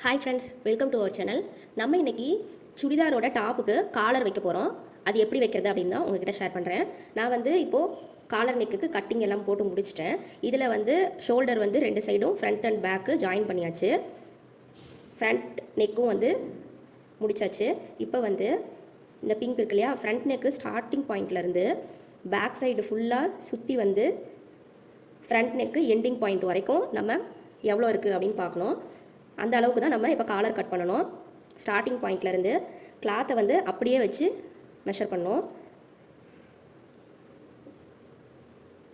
Hi friends, welcome to our channel. நம்ம இன்றைக்கி சுடிதாரோட டாப்புக்கு collar வைக்க போகிறோம். அது எப்படி வைக்கிறது அப்படின்னு தான் உங்ககிட்ட ஷேர் பண்ணுறேன். நான் இப்போது காலர் நெக்குக்கு கட்டிங் எல்லாம் போட்டு முடிச்சிட்டேன். இதில் ஷோல்டர் ரெண்டு சைடும் ஃப்ரண்ட் அண்ட் பேக்கு ஜாயின் பண்ணியாச்சு. ஃப்ரண்ட் நெக்கும் முடிச்சாச்சு. இப்போ இந்த பிங்க் இருக்கு இல்லையா, ஃப்ரண்ட் நெக்கு ஸ்டார்டிங் பாயிண்ட்லேருந்து பேக் சைடு ஃபுல்லாக சுற்றி ஃப்ரண்ட் நெக்கு எண்டிங் பாயிண்ட் வரைக்கும் நம்ம எவ்வளோ இருக்குது அப்படின்னு பார்க்கணும். அந்த அளவுக்கு தான் நம்ம இப்போ காலர் கட் பண்ணணும். ஸ்டார்டிங் பாயிண்ட்லேருந்து கிளாத்தை அப்படியே வச்சு மெஷர் பண்ணணும்.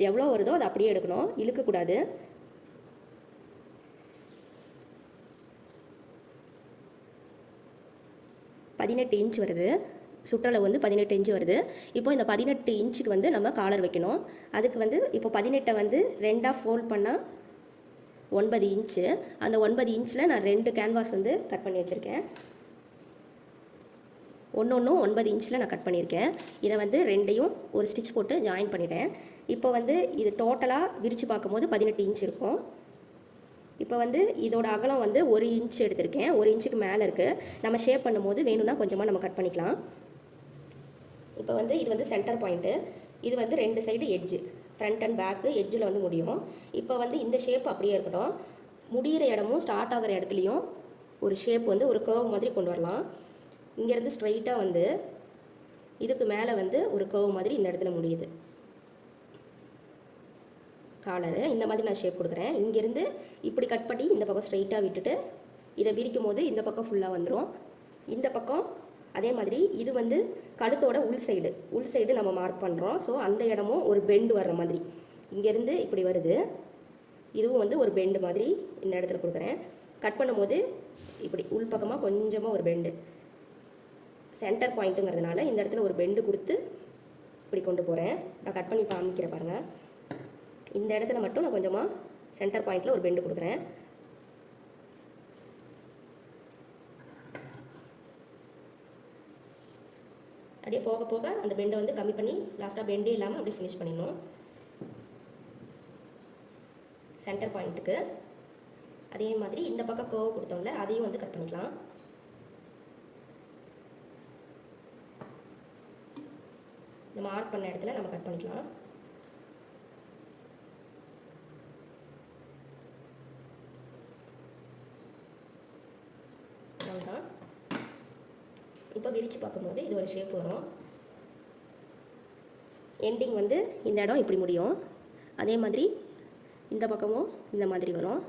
எவ்வளோ வருதோ அதை அப்படியே எடுக்கணும், இழுக்கக்கூடாது. பதினெட்டு இன்ச் வருது, சுற்றளவு 18 இன்ச்சு வருது. இப்போ இந்த 18 இன்ச்சுக்கு நம்ம காலர் வைக்கணும். அதுக்கு இப்போ 18 ரெண்டாக ஃபோல்ட் பண்ணால் 9 இன்ச்சு. அந்த 9 இன்ச்சில் நான் 2 கேன்வாஸ் கட் பண்ணி வச்சுருக்கேன். ஒன்று 9 இன்ச்சில் நான் கட் பண்ணியிருக்கேன். இதை ரெண்டையும் ஒரு ஸ்டிச் போட்டு ஜாயின் பண்ணிட்டேன். இப்போ இது டோட்டலாக விரித்து பார்க்கும்போது 18 இன்ச் இருக்கும். இப்போ இதோட அகலம் 1 இன்ச் எடுத்திருக்கேன். 1 இன்ச்சுக்கு மேலே இருக்குது. நம்ம ஷேப் பண்ணும்போது வேணும்னா கொஞ்சமாக நம்ம கட் பண்ணிக்கலாம். இப்போ இது சென்டர் பாயிண்ட்டு. இது 2 side edge, front and back எட்ஜில் முடியும். இப்போ இந்த ஷேப் அப்படியே இருக்கட்டும். முடிகிற இடமும் ஸ்டார்ட் ஆகிற இடத்துலையும் ஒரு ஷேப் ஒரு கர்வ் மாதிரி கொண்டு வரலாம். இங்கேருந்து ஸ்ட்ரைட்டாக இதுக்கு மேலே ஒரு கர்வ் மாதிரி இந்த இடத்துல முடியுது காலரு. இந்த மாதிரி நான் ஷேப் கொடுக்குறேன். இங்கேருந்து இப்படி கட் பண்ணி இந்த பக்கம் ஸ்ட்ரைட்டாக விட்டுட்டு இதை விரிக்கும் போது இந்த பக்கம் ஃபுல்லாக வந்துடும். இந்த பக்கம் அதே மாதிரி இது கழுத்தோட உள் சைடு நம்ம மார்க் பண்ணுறோம். ஸோ அந்த இடமும் ஒரு பெண்டு வர்ற மாதிரி இங்கேருந்து இப்படி வருது. இதுவும் ஒரு பெண்டு மாதிரி இந்த இடத்துல கொடுக்குறேன். கட் பண்ணும்போது இப்படி உள் பக்கமாக கொஞ்சமாக ஒரு பெண்டு, சென்டர் பாயிண்ட்டுங்கிறதுனால இந்த இடத்துல ஒரு பெண்டு கொடுத்து இப்படி கொண்டு போகிறேன். நான் கட் பண்ணி காமிக்கிறேன் பாருங்கள். இந்த இடத்துல மட்டும் நான் கொஞ்சமாக சென்டர் பாயிண்டில் ஒரு பெண்டு கொடுக்குறேன். அப்படியே போக போக அந்த பெண்டை கம்மி பண்ணி லாஸ்ட்டாக பெண்டே இல்லாமல் அப்படியே ஃபினிஷ் பண்ணிடணும். சென்டர் பாயிண்ட்டுக்கு அதே மாதிரி இந்த பக்கம் கர்வ் கொடுத்தோம்ல, அதையும் கட் பண்ணிக்கலாம். இந்த மார்க் பண்ண இடத்துல நம்ம கட் பண்ணிக்கலாம். அவ்வளோதான். இப்போ விரித்து பார்க்கும்போது இது ஒரு ஷேப் வரும். எண்டிங் இந்த இடம் இப்படி முடியும். அதே மாதிரி இந்த பக்கமும் இந்த மாதிரி வரும்.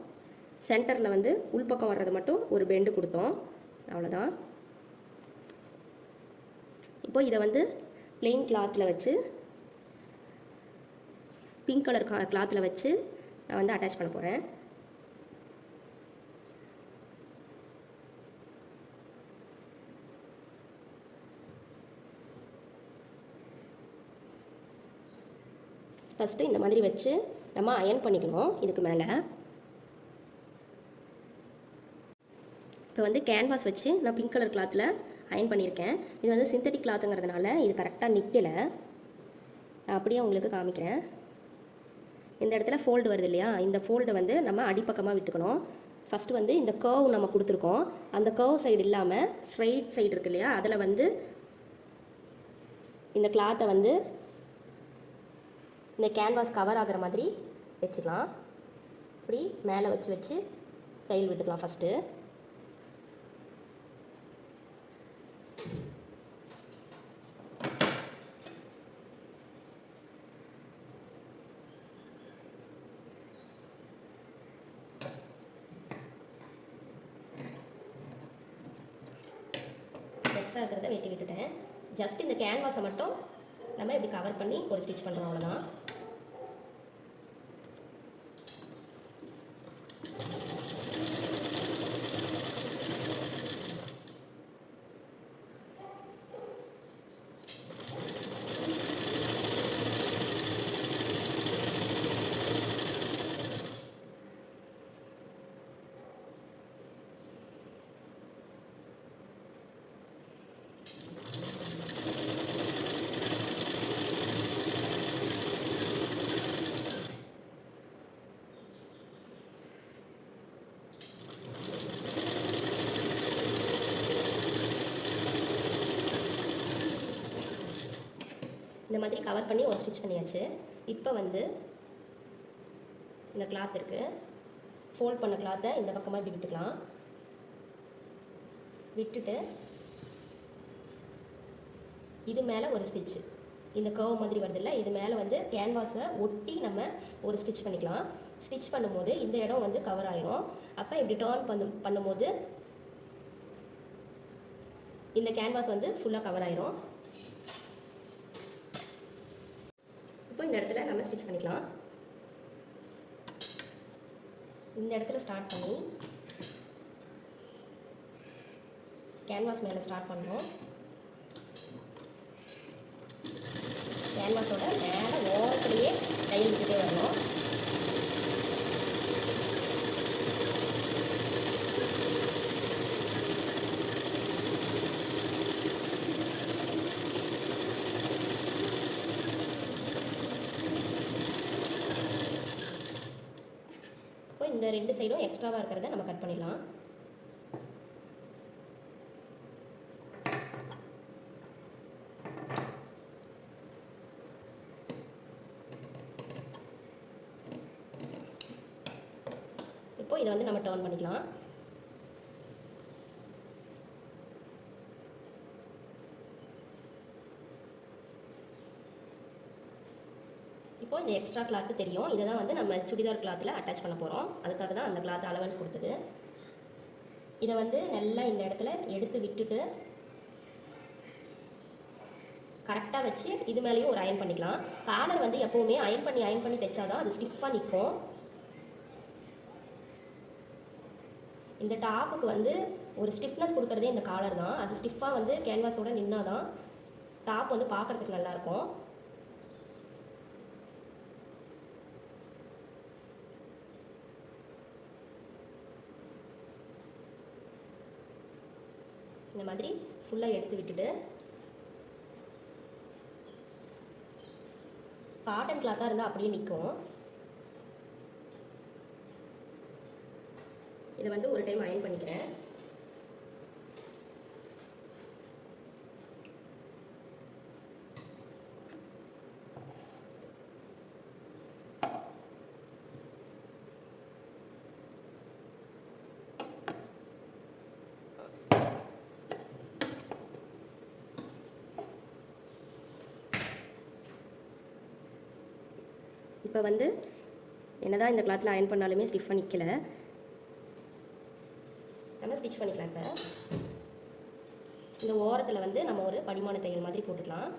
சென்டரில் உள்பக்கம் வர்றது மட்டும் ஒரு பெண்டு கொடுத்தோம். அவ்வளோதான். இப்போ இதை பிளெயின் கிளாத்தில் வச்சு, பிங்க் கலர் கிளாத்தில் வச்சு நான் அட்டாச் பண்ண போகிறேன். ஃபஸ்ட்டு இந்த மாதிரி வச்சு நம்ம அயன் பண்ணிக்கணும். இதுக்கு மேலே இப்போ கேன்வாஸ் வச்சு நான் பிங்க் கலர் கிளாத்தில் அயன் பண்ணியிருக்கேன். இது சிந்தட்டிக் கிளாத்துங்கிறதுனால இது கரெக்டாக நிற்கலை. நான் அப்படியே உங்களுக்கு காமிக்கிறேன். இந்த இடத்துல ஃபோல்டு வருது இல்லையா, இந்த ஃபோல்டை நம்ம அடிப்பக்கமாக விட்டுக்கணும். ஃபஸ்ட்டு இந்த கர்வ் நம்ம கொடுத்துருக்கோம். அந்த கர்வ் சைடு இல்லாமல் ஸ்ட்ரைட் சைடு இருக்கு இல்லையா, அதில் இந்த கிளாத்தை இந்த கேன்வாஸ் கவர் ஆகிற மாதிரி வச்சுக்கலாம். இப்படி மேலே வச்சு தையல் விட்டுக்கலாம். ஃபஸ்ட்டு எக்ஸ்ட்ரா இருக்கிறத வெட்டி விட்டுட்டேன். ஜஸ்ட் இந்த கேன்வாஸை மட்டும் நம்ம இப்படி கவர் பண்ணி ஒரு ஸ்டிச் பண்ணுறோம். அவ்வளோதான். இந்த மாதிரி கவர் பண்ணி ஒரு ஸ்டிச் பண்ணியாச்சு. இப்போ வந்து இந்த கிளாத் இருக்குது, ஃபோல்ட் பண்ண கிளாத்தை இந்த பக்கமாக இப்படி விட்டுக்கலாம். விட்டுட்டு இது மேலே ஒரு ஸ்டிச்சு, இந்த கர்வ் மாதிரி வருதில்ல, இது மேலே வந்து கேன்வாஸை ஒட்டி நம்ம ஒரு ஸ்டிச் பண்ணிக்கலாம். ஸ்டிச் பண்ணும்போது இந்த இடம் வந்து கவர் ஆயிரும். அப்போ இப்படி டர்ன் பண்ணும்போது இந்த கேன்வாஸ் வந்து ஃபுல்லாக கவர் ஆயிரும். இப்போ இந்த இடத்துல நம்ம ஸ்டிச் பண்ணிக்கலாம். இந்த இடத்துல ஸ்டார்ட் பண்ணி கேன்வாஸ் மேலே ஸ்டார்ட் பண்ணுறோம். கேன்வாஸோட மேலே ஓரத்துலேயே தையல் விட்டுட்டே வரணும். இப்போ இந்த 2 சைடும் எக்ஸ்ட்ராவாக இருக்கிறத நம்ம கட் பண்ணிடலாம். இப்போ இதை வந்து நம்ம டர்ன் பண்ணிக்கலாம். இப்போ இந்த எக்ஸ்ட்ரா கிளாத்து தெரியும், இதை தான் வந்து நம்ம சுடிதார் கிளாத்தில் அட்டாச் பண்ண போகிறோம். அதுக்காக தான் அந்த கிளாத் அலவன்ஸ் கொடுத்தது. இதை வந்து நல்லா இந்த இடத்துல எடுத்து விட்டுட்டு கரெக்டாக வச்சு இது மேலேயும் ஒரு அயன் பண்ணிக்கலாம். காலர் வந்து எப்போவுமே அயன் பண்ணி தைச்சாதான் அது ஸ்டிஃபாக நிற்கும். இந்த டாப்புக்கு வந்து ஒரு ஸ்டிஃப்னஸ் கொடுக்குறதே இந்த காலர் தான். அது ஸ்டிஃபாக வந்து கேன்வாஸோட நின்னா தான் டாப் வந்து பார்க்குறதுக்கு நல்லாயிருக்கும். இந்த மாதிரி ஃபுல்லாக எடுத்து விட்டுட்டு காட்டன் கிளாத்தாக இருந்தால் அப்படியே நிற்கும். இதை வந்து ஒரு டைம் அயன் பண்ணிக்கிறேன். இப்போ வந்து என்னதான் இந்த கிளாத்தில் அயன் பண்ணாலுமே ஸ்டிஃபாக நிற்கலை. நம்ம ஸ்டிச் பண்ணிக்கலாம். இப்போ இந்த ஓரத்தில் வந்து நம்ம ஒரு படிமான தையல் மாதிரி போட்டுக்கலாம்.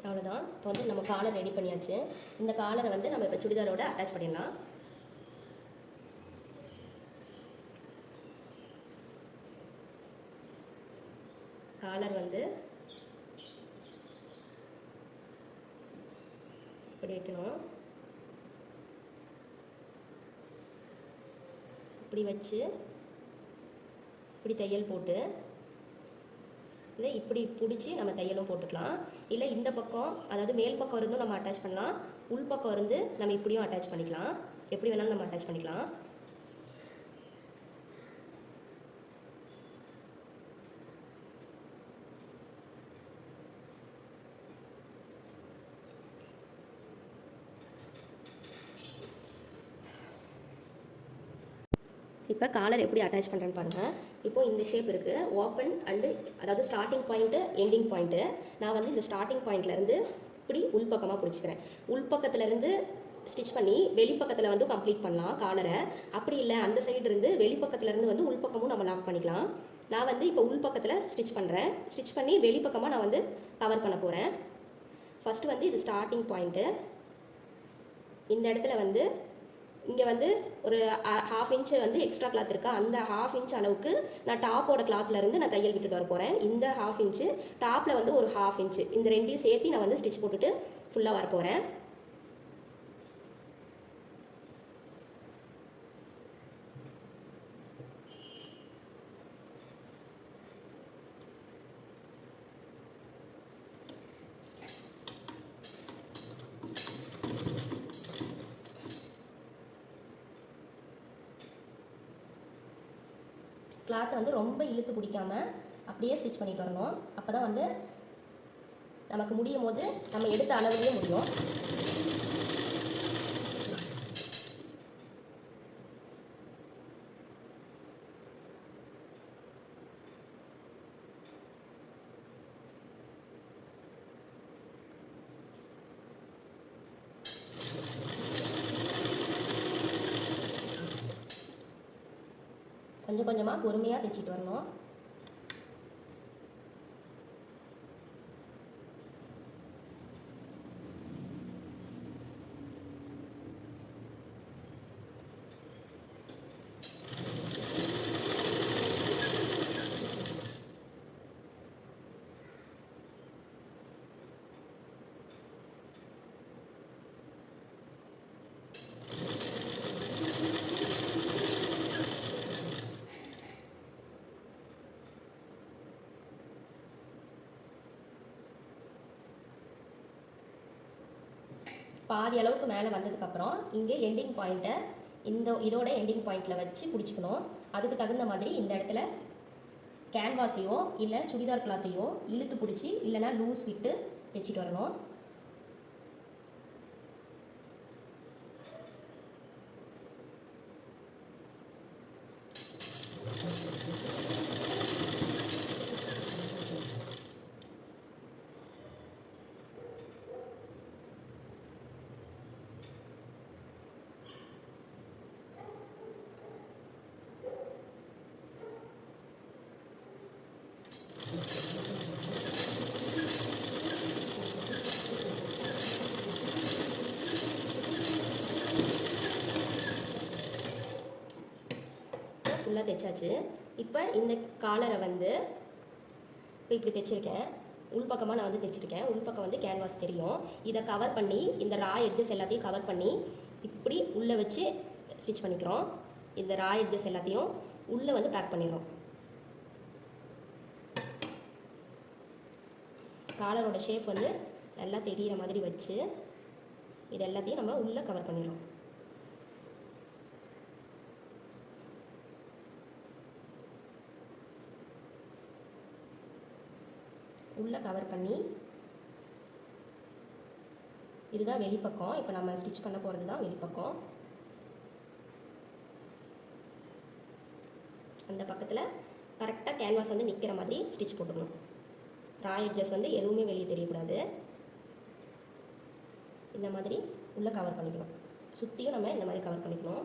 அவ்வளோதான். இப்போ வந்து நம்ம காலர் ரெடி பண்ணியாச்சு. இந்த காலரை வந்து நம்ம இப்போ சுடிதாரோட அட்டாச் பண்ணிடலாம். காலர் வந்து இப்படி வைக்கணும். இப்படி வச்சு இப்படி தையல் போட்டு இதை இப்படி பிடிச்சி நம்ம தையலும் போட்டுக்கலாம். இல்லை இந்த பக்கம், அதாவது மேல் பக்கம் இருந்தும் நம்ம அட்டாச் பண்ணலாம், உள் பக்கம் இருந்து நம்ம இப்படியும் அட்டாச் பண்ணிக்கலாம். எப்படி வேணாலும் நம்ம அட்டாச் பண்ணிக்கலாம். இப்போ காலர் எப்படி அட்டாச் பண்ணுறேன்னு பாருங்கள். இப்போது இந்த ஷேப் இருக்குது, ஓப்பன் அண்டு, அதாவது ஸ்டார்டிங் பாயிண்ட்டு எண்டிங் பாயிண்ட்டு. நான் வந்து இந்த ஸ்டார்டிங் பாயிண்ட்லேருந்து இப்படி உள்பக்கமாக பிடிச்சிக்கிறேன். உள்பக்கத்துலேருந்து ஸ்டிச் பண்ணி வெளிப்பக்கத்தில் வந்து கம்ப்ளீட் பண்ணலாம் காலரை. அப்படி இல்லை அந்த சைடு இருந்து வெளிப்பக்கத்துலேருந்து வந்து உள்பக்கமும் நம்ம லாக் பண்ணிக்கலாம். நான் வந்து இப்போ உள்பக்கத்தில் ஸ்டிச் பண்ணுறேன். ஸ்டிச் பண்ணி வெளிப்பக்கமாக நான் வந்து கவர் பண்ண போகிறேன். ஃபஸ்ட்டு வந்து இது ஸ்டார்டிங் பாயிண்ட்டு. இந்த இடத்துல வந்து இங்கே வந்து ஒரு 1/2 இன்ச்சு வந்து எக்ஸ்ட்ரா கிளாத் இருக்கா, அந்த 1/2 இன்ச் அளவுக்கு நான் டாப்போட கிளாத்லேருந்து நான் தையல் விட்டுட்டு வர போகிறேன். இந்த 1/2 இன்ச்சு டாப்பில் வந்து ஒரு 1/2 இன்ச்சு, இந்த ரெண்டையும் சேர்த்து நான் வந்து ஸ்டிச் போட்டுட்டு ஃபுல்லாக வர போகிறேன். கிளாத்தை வந்து ரொம்ப இழுத்து பிடிக்காமல் அப்படியே ஸ்டிச் பண்ணிட்டு வரணும். அப்போ தான் வந்து நமக்கு முடியும் போது நம்ம எடுத்த அளவுலேயே முடியும். கொஞ்சம் கொஞ்சமாக பொறுமையாக தைச்சிட்டு வரணும். பாதி அளவுக்கு மேலே வந்ததுக்கப்புறம் இங்கே எண்டிங் பாயிண்ட்டை இதோட எண்டிங் பாயிண்டில் வச்சு பிடிச்சிக்கணும். அதுக்கு தகுந்த மாதிரி இந்த இடத்துல கேன்வாஸையோ இல்லை சுடிதார் கிளாத்தையோ இழுத்து பிடிச்சி இல்லைனா லூஸ் விட்டு தைச்சிட்டு வரணும். ஃபுல்லாக தைச்சாச்சு. இப்போ இந்த காலரை வந்து இப்போ இப்படி தைச்சிருக்கேன். உள்பக்கமாக நான் வந்து தைச்சிருக்கேன். உள்பக்கம் வந்து கேன்வாஸ் தெரியும். இதை கவர் பண்ணி இந்த ரா எட்ஜஸ் எல்லாத்தையும் கவர் பண்ணி இப்படி உள்ளே வச்சு ஸ்டிச் பண்ணிக்கிறோம். இந்த ரா எட்ஜஸ் எல்லாத்தையும் உள்ளே வந்து பேக் பண்ணிடுறோம். காலரோட ஷேப் வந்து நல்லா தெரிகிற மாதிரி வச்சு இது எல்லாத்தையும் நம்ம உள்ளே கவர் பண்ணிடுறோம். உள்ளே கவர் பண்ணி இதுதான் வெளிப்பக்கம். இப்போ நம்ம ஸ்டிச் பண்ண போகிறது தான் வெளிப்பக்கம். அந்த பக்கத்தில் கரெக்டாக கேன்வாஸ் வந்து நிற்கிற மாதிரி ஸ்டிச் போட்டுக்கணும். ரா எட்ஜஸ் வந்து எதுவுமே வெளியே தெரியக்கூடாது. இந்த மாதிரி உள்ளே கவர் பண்ணிக்கணும். சுற்றியும் நம்ம இந்த மாதிரி கவர் பண்ணிக்கணும்.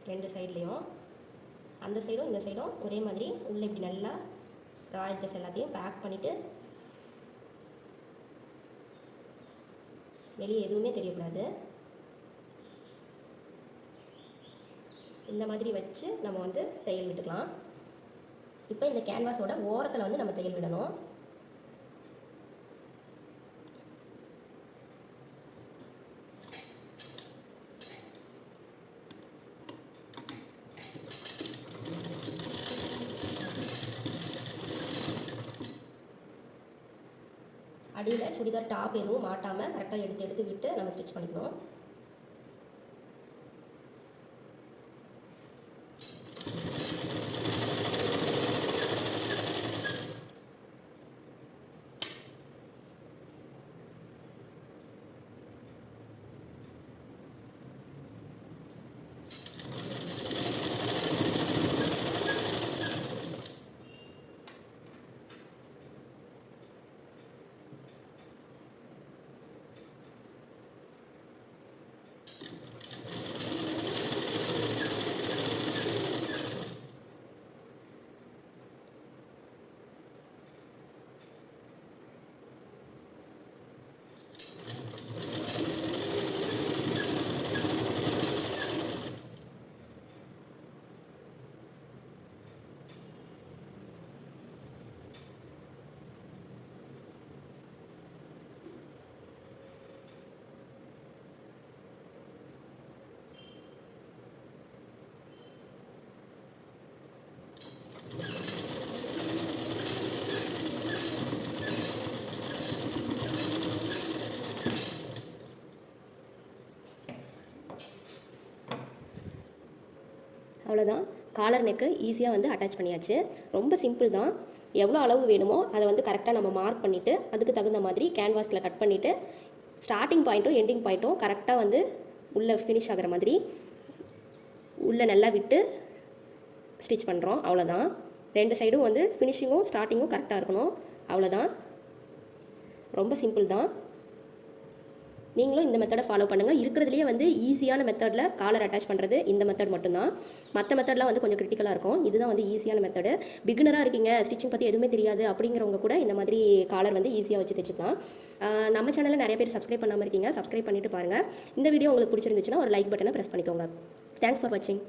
2 சைட்லேயும் அந்த சைடும் இந்த சைடும் ஒரே மாதிரி உள்ளே இப்படி நல்லா ரா எட்ஜஸ் எல்லாத்தையும் பேக் பண்ணிவிட்டு வெளியே எதுவுமே தெரியக்கூடாது. இந்த மாதிரி வச்சு நம்ம வந்து தையல் விட்டுக்கலாம். இப்போ இந்த கேன்வாஸோட ஓரத்தில் வந்து நம்ம தையல் விடணும். அடியில் சுடிதார் டாப் எதுவும் மாட்டாமல் கரெக்டாக எடுத்து விட்டு நம்ம ஸ்டிச் பண்ணிக்கணும். அவ்வளோதான். காலர் நெக்கு ஈஸியாக வந்து அட்டாச் பண்ணியாச்சு. ரொம்ப சிம்பிள் தான். எவ்வளோ அளவு வேணுமோ அதை வந்து கரெக்டாக நம்ம மார்க் பண்ணிவிட்டு அதுக்கு தகுந்த மாதிரி கேன்வாஸில் கட் பண்ணிவிட்டு ஸ்டார்டிங் பாயிண்ட்டும் எண்டிங் பாயிண்ட்டும் கரெக்டாக வந்து உள்ளே ஃபினிஷ் ஆகிற மாதிரி உள்ளே நல்லா விட்டு ஸ்டிச் பண்ணுறோம். அவ்வளோதான். 2 சைடும் வந்து ஃபினிஷிங்கும் ஸ்டார்டிங்கும் கரெக்டாக இருக்கணும். அவ்வளோதான். ரொம்ப சிம்பிள் தான். நீங்களும் இந்த மெத்தடை ஃபாலோ பண்ணுங்கள். இருக்கிறதுலையே வந்து ஈஸியான மெத்தடில் காலர் அட்டாச் பண்ணுறது இந்த மெத்தட் மட்டும்தான். மற்ற மெத்தட்லாம் வந்து கொஞ்சம் கிரிட்டிக்கலாக இருக்கும். இதுதான் வந்து ஈஸியான மெத்தடு. பிகினராக இருக்கீங்க, ஸ்டிச்சிங் பற்றி எதுவுமே தெரியாது அப்படிங்கிறவங்க கூட இந்த மாதிரி காலர் வந்து ஈஸியாக வச்சு தைச்சிக்கலாம். நம்ம சேனலில் நிறைய பேர் சப்ஸ்கிரைப் பண்ணாமல் இருக்கீங்க. சப்ஸ்கிரைப் பண்ணிவிட்டு பாருங்கள். இந்த வீடியோ உங்களுக்கு பிடிச்சிருந்துச்சுன்னா ஒரு லைக் பட்டனை ப்ரெஸ் பண்ணிக்கோங்க. தேங்க்ஸ் ஃபார் வாட்சிங்.